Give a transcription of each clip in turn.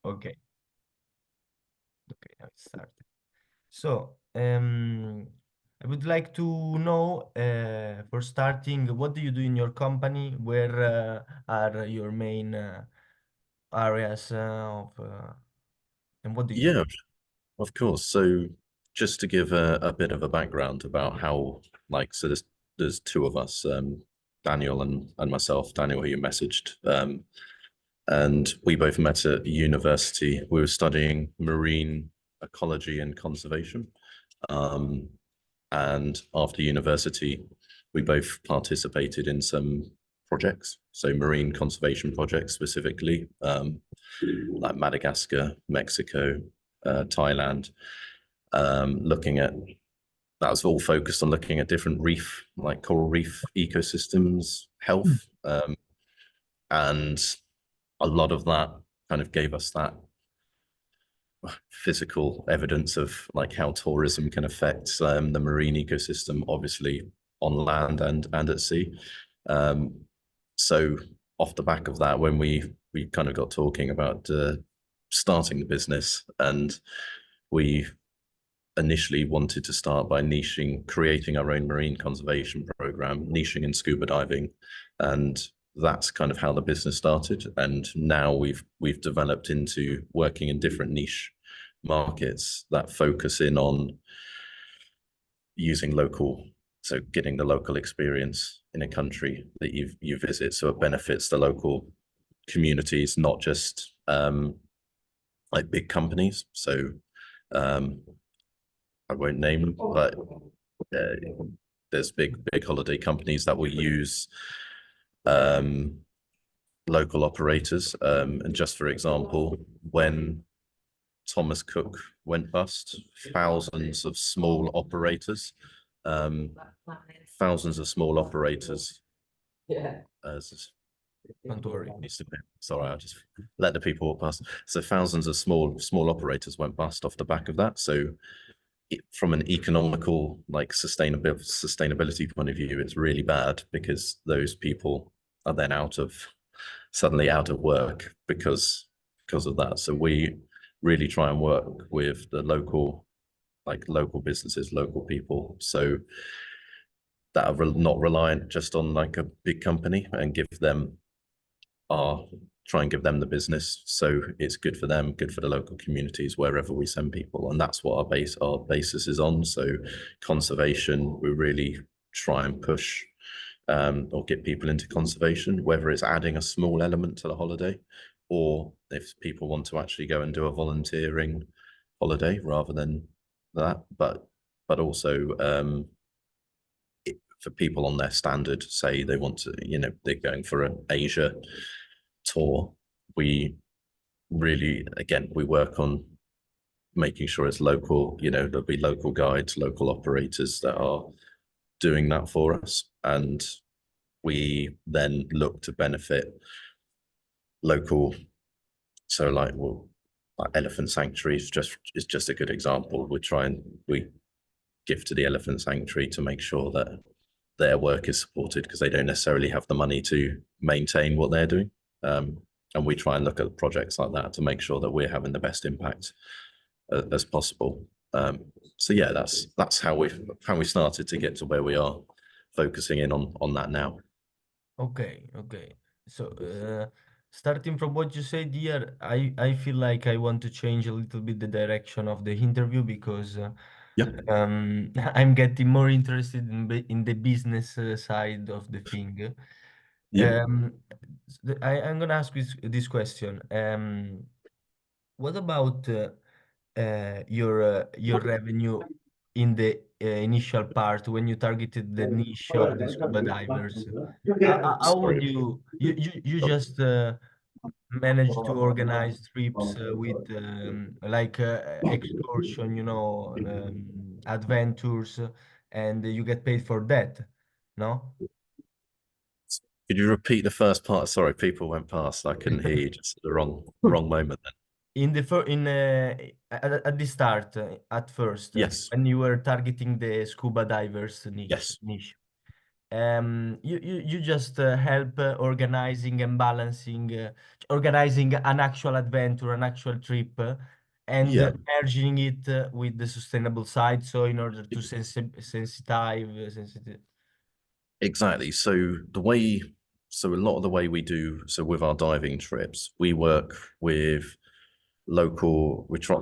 Okay. Okay, now it started. So, I would like to know, for starting, what do you do in your company? Where are your main areas and what do you do? Yeah, of course. So just to give a bit of a background about how, so there's two of us, Daniel and myself. Daniel, who you messaged, and we both met at university. We were studying marine ecology and conservation. Um, and after university, we both participated in some projects, so marine conservation projects specifically, like Madagascar, Mexico, Thailand, looking at that was all focused on looking at different reef, like coral reef ecosystems, health, and a lot of that kind of gave us that physical evidence of like how tourism can affect the marine ecosystem, obviously on land and at sea. Um, so off the back of that, when we kind of got talking about starting the business, and we initially wanted to start by creating our own marine conservation program, niching in scuba diving, and that's kind of how the business started. And now we've developed into working in different niche markets that focus in on using local, so getting the local experience in a country that you visit, so it benefits the local communities, not just like big companies. So um, I won't name them, but there's big holiday companies that will use um, local operators. And just for example, when Thomas Cook went bust, thousands of small operators, um, thousands of small operators. Don't worry. Sorry, I just let the people walk past. So thousands of small operators went bust off the back of that. So from an economical, like sustainability point of view, it's really bad because those people are then suddenly out of work because of that. So we really try and work with the local businesses, local people, so that are not reliant just on like a big company, and try and give them the business, so it's good for them, good for the local communities wherever we send people, and that's what our basis is on. So conservation, we really try and push or get people into conservation, whether it's adding a small element to the holiday, or if people want to actually go and do a volunteering holiday rather than that. But also for people on their standard, say they want to, they're going for an Asia tour, we really, again, we work on making sure it's local. There'll be local guides, local operators that are doing that for us, and we then look to benefit local. So like elephant sanctuaries is just a good example. We give to the elephant sanctuary to make sure that their work is supported, because they don't necessarily have the money to maintain what they're doing. And we try and look at projects like that to make sure that we're having the best impact as possible. So yeah, that's how we started to get to where we are, focusing in on that now. Okay, okay. So, starting from what you said here, I feel like I want to change a little bit the direction of the interview because Yeah, I'm getting more interested in the business side of the thing. yeah. Um, I'm gonna ask this question. What about your revenue in the initial part when you targeted the niche of the scuba divers? How would Sorry. you Oh, just manage to organize trips with like excursion, adventures, and you get paid for that, no? could you repeat the first part? Sorry, people went past. I couldn't hear you, just at the wrong moment then. In the fir in at the start, at first, Yes, when you were targeting the scuba divers yes. niche. you just help organizing and balancing, organizing an actual adventure, an actual trip, and Yeah, merging it with the sustainable side. So in order to sensitive. exactly. So a lot of the way we do, so with our diving trips, we work with we try,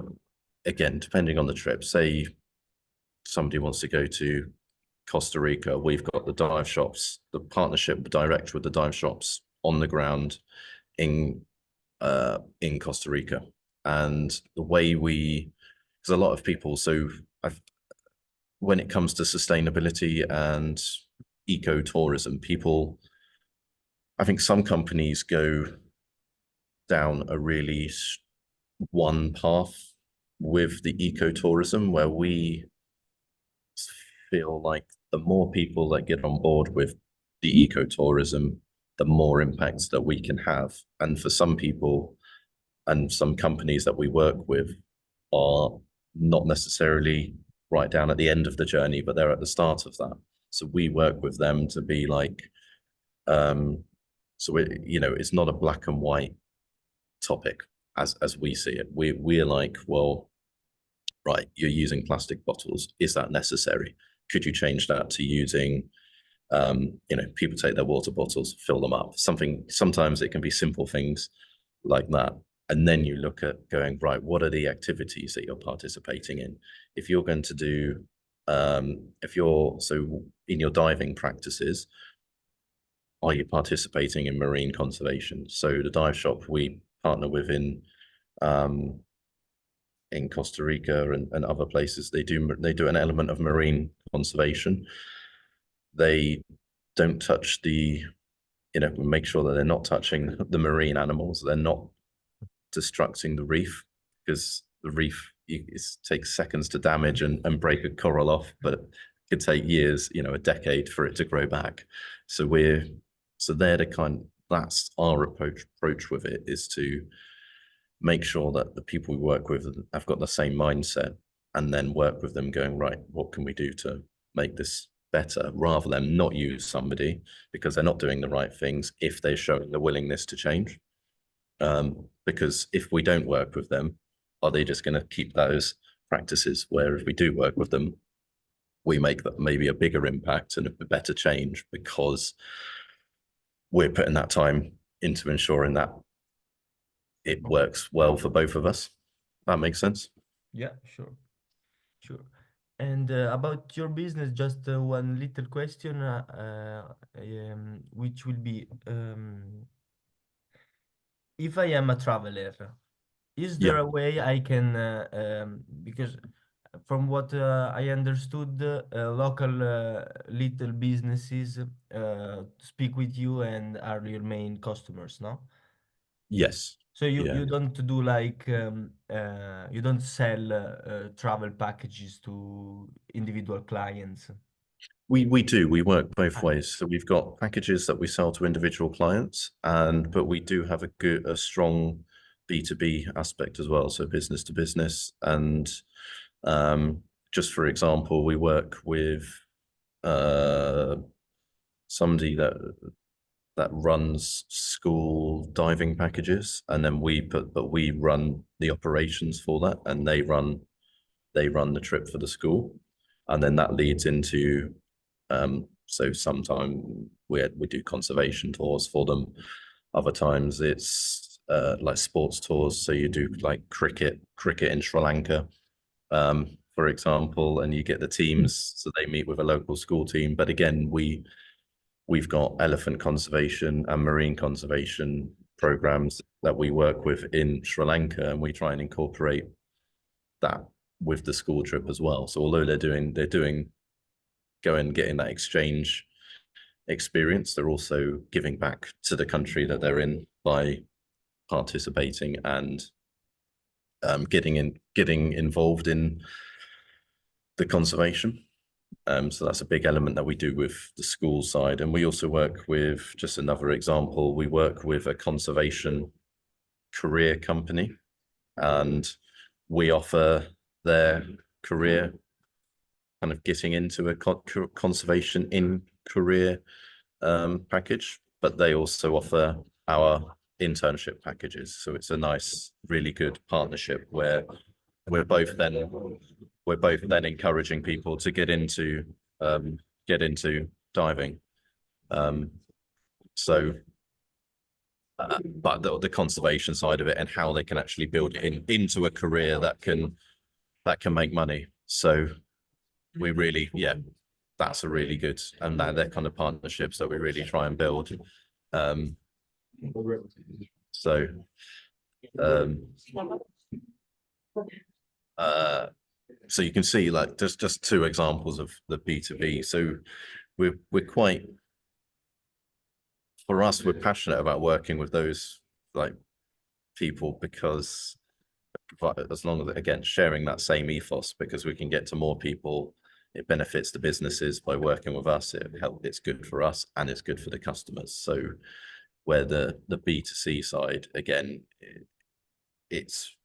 again, depending on the trip, say somebody wants to go to Costa Rica, we've got the dive shops, the partnership direct with the dive shops on the ground in Costa Rica. And the way because a lot of people, I've, when it comes to sustainability and ecotourism, I think some companies go down a really one path with the ecotourism where we feel like the more people that get on board with the ecotourism, the more impacts that we can have. And for some people and some companies that we work with are not necessarily right down at the end of the journey, but they're at the start of that. So we work with them to be like, it's not a black and white topic as we see it. We're like, well, right, you're using plastic bottles. Is that necessary? Could you change that to using, people take their water bottles, fill them up. Sometimes it can be simple things like that. And then you look at going, right, what are the activities that you're participating in? If you're going to do, so in your diving practices, are you participating in marine conservation? So the dive shop we partner with in Costa Rica and other places, they do an element of marine conservation. They don't touch make sure that they're not touching the marine animals. They're not destructing the reef, because the reef takes seconds to damage and break a coral off, but it could take years, a decade for it to grow back. So they're that's our approach with it, is to make sure that the people we work with have got the same mindset, and then work with them going, right, what can we do to make this better, rather than not use somebody because they're not doing the right things if they're showing the willingness to change. Because if we don't work with them, are they just going to keep those practices? Where if we do work with them, we make that maybe a bigger impact and a better change, because we're putting that time into ensuring that it works well for both of us. That makes sense. Yeah, sure, sure. And about your business, just one little question, which will be, if I am a traveler, is Yeah. there a way I can, because from what I understood, local little businesses speak with you and are your main customers, no? Yes. So Yeah. you don't do like you don't sell travel packages to individual clients. We do. We work both Ah, ways. So we've got packages that we sell to individual clients, but we do have a strong B2B aspect as well. So business to business. And um, just for example, we work with uh, somebody that runs school diving packages, and then we run the operations for that, and they run the trip for the school, and then that leads into so sometime we do conservation tours for them. Other times it's like sports tours. So you do like cricket in Sri Lanka, for example, and you get the teams. So they meet with a local school team. But again, we've got elephant conservation and marine conservation programs that we work with in Sri Lanka, and we try and incorporate that with the school trip as well. So although they're doing going getting that exchange experience, they're also giving back to the country that they're in by participating and getting involved in the conservation. So that's a big element that we do with the school side. And we also work with, just another example, we work with a conservation career company, and we offer their career kind of getting into a conservation career package, but they also offer our internship packages. So it's a nice, really good partnership where we're both then encouraging people to get into diving. So but the conservation side of it and how they can actually build it into a career that can make money. So we really, yeah, that's a really good, and that kind of partnerships that we really try and build. So um uh so you can see, like, just two examples of the B2B. So we're quite, for us, we're passionate about working with those like people because as long as, again, sharing that same ethos, because we can get to more people, it benefits the businesses by working with us. It's good for us and it's good for the customers. So where the B2C side, again, it's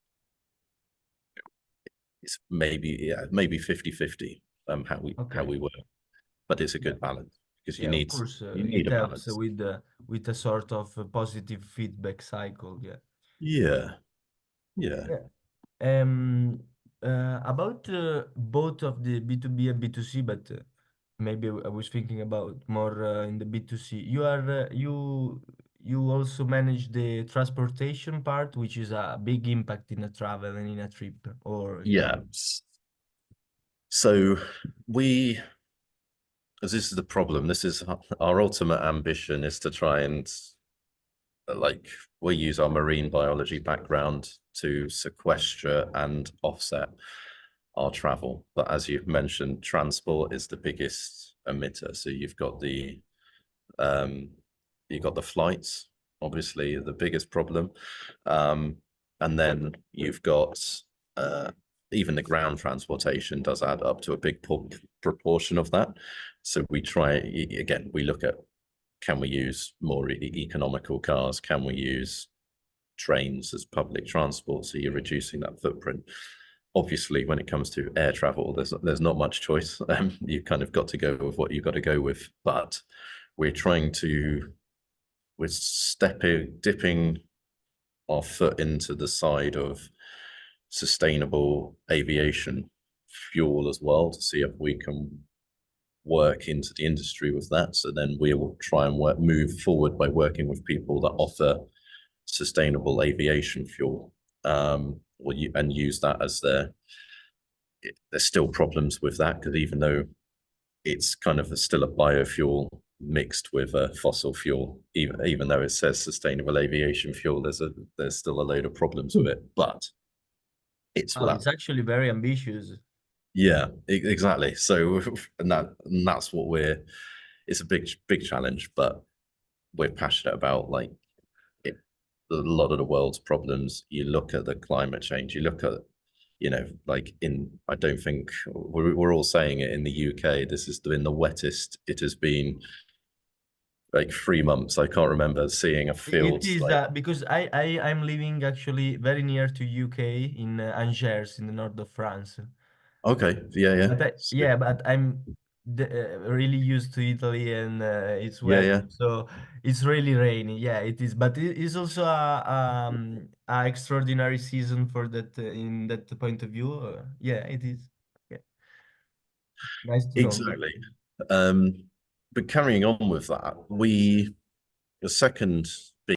maybe 50-50 how Okay. we work, but it's a Yeah. good balance because Yeah, of course, you need it a helps balance. with a sort of a positive feedback cycle. Yeah. Yeah, yeah, Yeah. About both of the B2B and B2C, but maybe I was thinking about more in the B2C. You also manage the transportation part, which is a big impact in a travel and in a trip, or yeah. So we, as this is the problem, this is our ultimate ambition, is to try and like, we use our marine biology background to sequester and offset our travel. But as you've mentioned, transport is the biggest emitter. So um, you've got the flights, obviously the biggest problem, and then you've got uh, even the ground transportation does add up to a big proportion of that. So we try, again, we look at, can we use more economical cars? Can we use trains as public transport? So you're reducing that footprint. Obviously, when it comes to air travel, there's not much choice. You've kind of got to go with what you've got to go with. But we're trying to, dipping our foot into the side of sustainable aviation fuel as well, to see if we can work into the industry with that. So then we will try and move forward by working with people that offer sustainable aviation fuel, and use that as there's still problems with that, because even though it's kind of still a biofuel mixed with a fossil fuel, even though it says sustainable aviation fuel, there's still a load of problems with it. But it's oh, that, it's actually very ambitious. yeah, exactly. So and that's what it's a big challenge, but we're passionate about, like, it, a lot of the world's problems. You look at the climate change, you look at, like, I don't think we're all saying it in the UK, this has been the wettest it has been, like, 3 months. I can't remember seeing a It field is like, because I'm living actually very near to UK in Angers in the north of France. okay, yeah, But so, yeah, but I'm really used to Italy and it's yeah, wet, yeah, so it's really rainy. Yeah, it is. But it is also a extraordinary season for that in that point of view. Yeah, it is. Yeah, nice to know. exactly. But carrying on with that, the second